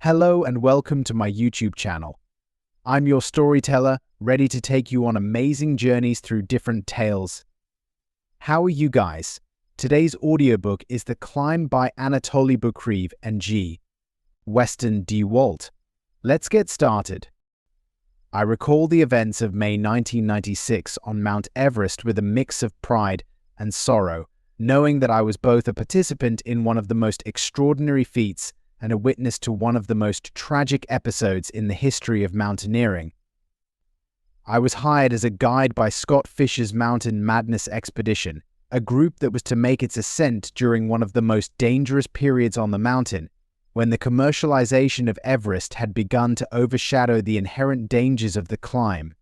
Hello and welcome to my YouTube channel. I'm your storyteller, ready to take you on amazing journeys through different tales. How are you guys? Today's audiobook is The Climb by Anatoli Boukreev and G. Weston DeWalt. Let's get started. I recall the events of May 1996 on Mount Everest with a mix of pride and sorrow, knowing that I was both a participant in one of the most extraordinary feats and a witness to one of the most tragic episodes in the history of mountaineering. I was hired as a guide by Scott Fisher's Mountain Madness expedition, a group that was to make its ascent during one of the most dangerous periods on the mountain, when the commercialization of Everest had begun to overshadow the inherent dangers of the climb.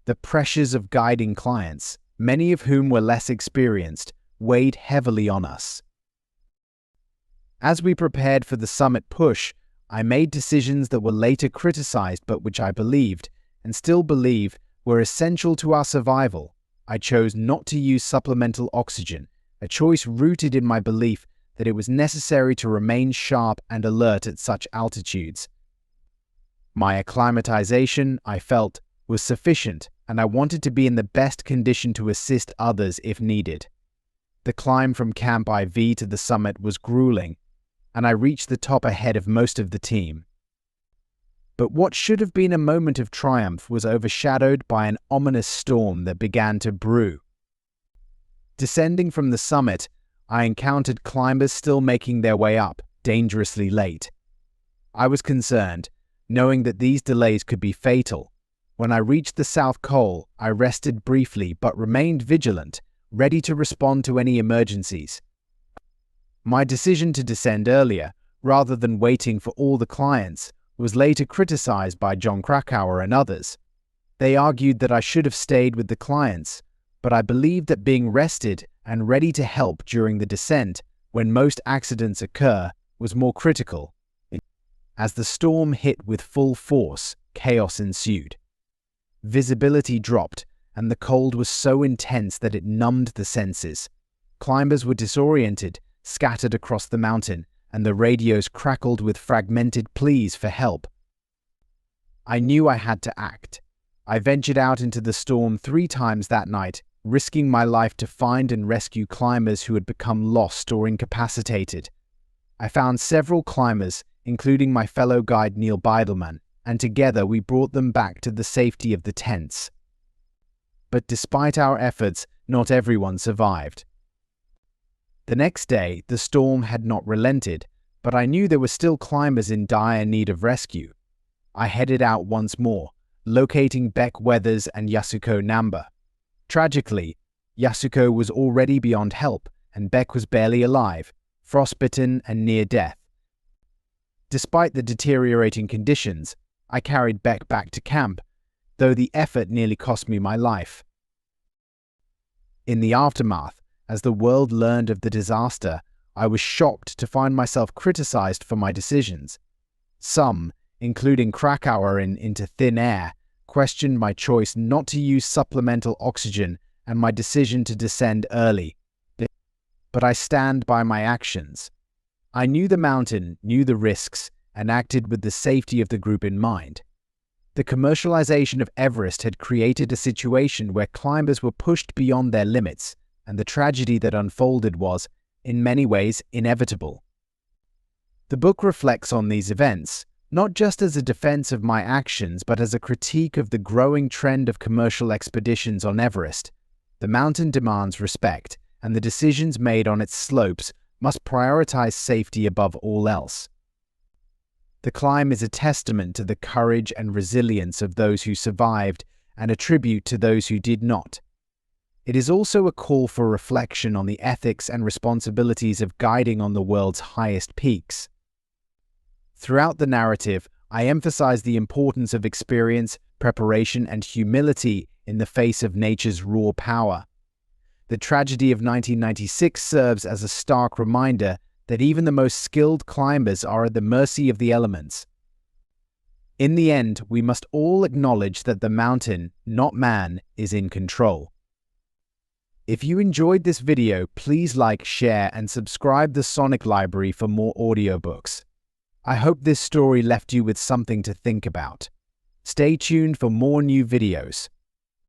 The pressures of guiding clients, many of whom were less experienced, weighed heavily on us. As we prepared for the summit push, I made decisions that were later criticized but which I believed, and still believe, were essential to our survival. I chose not to use supplemental oxygen, a choice rooted in my belief that it was necessary to remain sharp and alert at such altitudes. My acclimatization, I felt, was sufficient, and I wanted to be in the best condition to assist others if needed. The climb from Camp IV to the summit was grueling, and I reached the top ahead of most of the team. But what should have been a moment of triumph was overshadowed by an ominous storm that began to brew. Descending from the summit, I encountered climbers still making their way up, dangerously late. I was concerned, knowing that these delays could be fatal. When I reached the South Col, I rested briefly but remained vigilant, ready to respond to any emergencies. My decision to descend earlier, rather than waiting for all the clients, was later criticized by John Krakauer and others. They argued that I should have stayed with the clients, but I believed that being rested and ready to help during the descent, when most accidents occur, was more critical. As the storm hit with full force, chaos ensued. Visibility dropped, and the cold was so intense that it numbed the senses. Climbers were disoriented, scattered across the mountain, and the radios crackled with fragmented pleas for help. I knew I had to act. I ventured out into the storm 3 times that night, risking my life to find and rescue climbers who had become lost or incapacitated. I found several climbers, including my fellow guide Neil Beidelman, and together we brought them back to the safety of the tents. But despite our efforts, not everyone survived. The next day, the storm had not relented, but I knew there were still climbers in dire need of rescue. I headed out once more, locating Beck Weathers and Yasuko Namba. Tragically, Yasuko was already beyond help, and Beck was barely alive, frostbitten and near death. Despite the deteriorating conditions, I carried Beck back to camp, though the effort nearly cost me my life. In the aftermath, as the world learned of the disaster, I was shocked to find myself criticized for my decisions. Some, including Krakauer in Into Thin Air, questioned my choice not to use supplemental oxygen and my decision to descend early. But I stand by my actions. I knew the mountain, knew the risks, and acted with the safety of the group in mind. The commercialization of Everest had created a situation where climbers were pushed beyond their limits, and the tragedy that unfolded was, in many ways, inevitable. The book reflects on these events, not just as a defense of my actions, but as a critique of the growing trend of commercial expeditions on Everest. The mountain demands respect, and the decisions made on its slopes must prioritize safety above all else. The climb is a testament to the courage and resilience of those who survived, and a tribute to those who did not. It is also a call for reflection on the ethics and responsibilities of guiding on the world's highest peaks. Throughout the narrative, I emphasize the importance of experience, preparation, and humility in the face of nature's raw power. The tragedy of 1996 serves as a stark reminder that even the most skilled climbers are at the mercy of the elements. In the end, we must all acknowledge that the mountain, not man, is in control. If you enjoyed this video, please like, share, and subscribe the Sonic Library for more audiobooks. I hope this story left you with something to think about. Stay tuned for more new videos.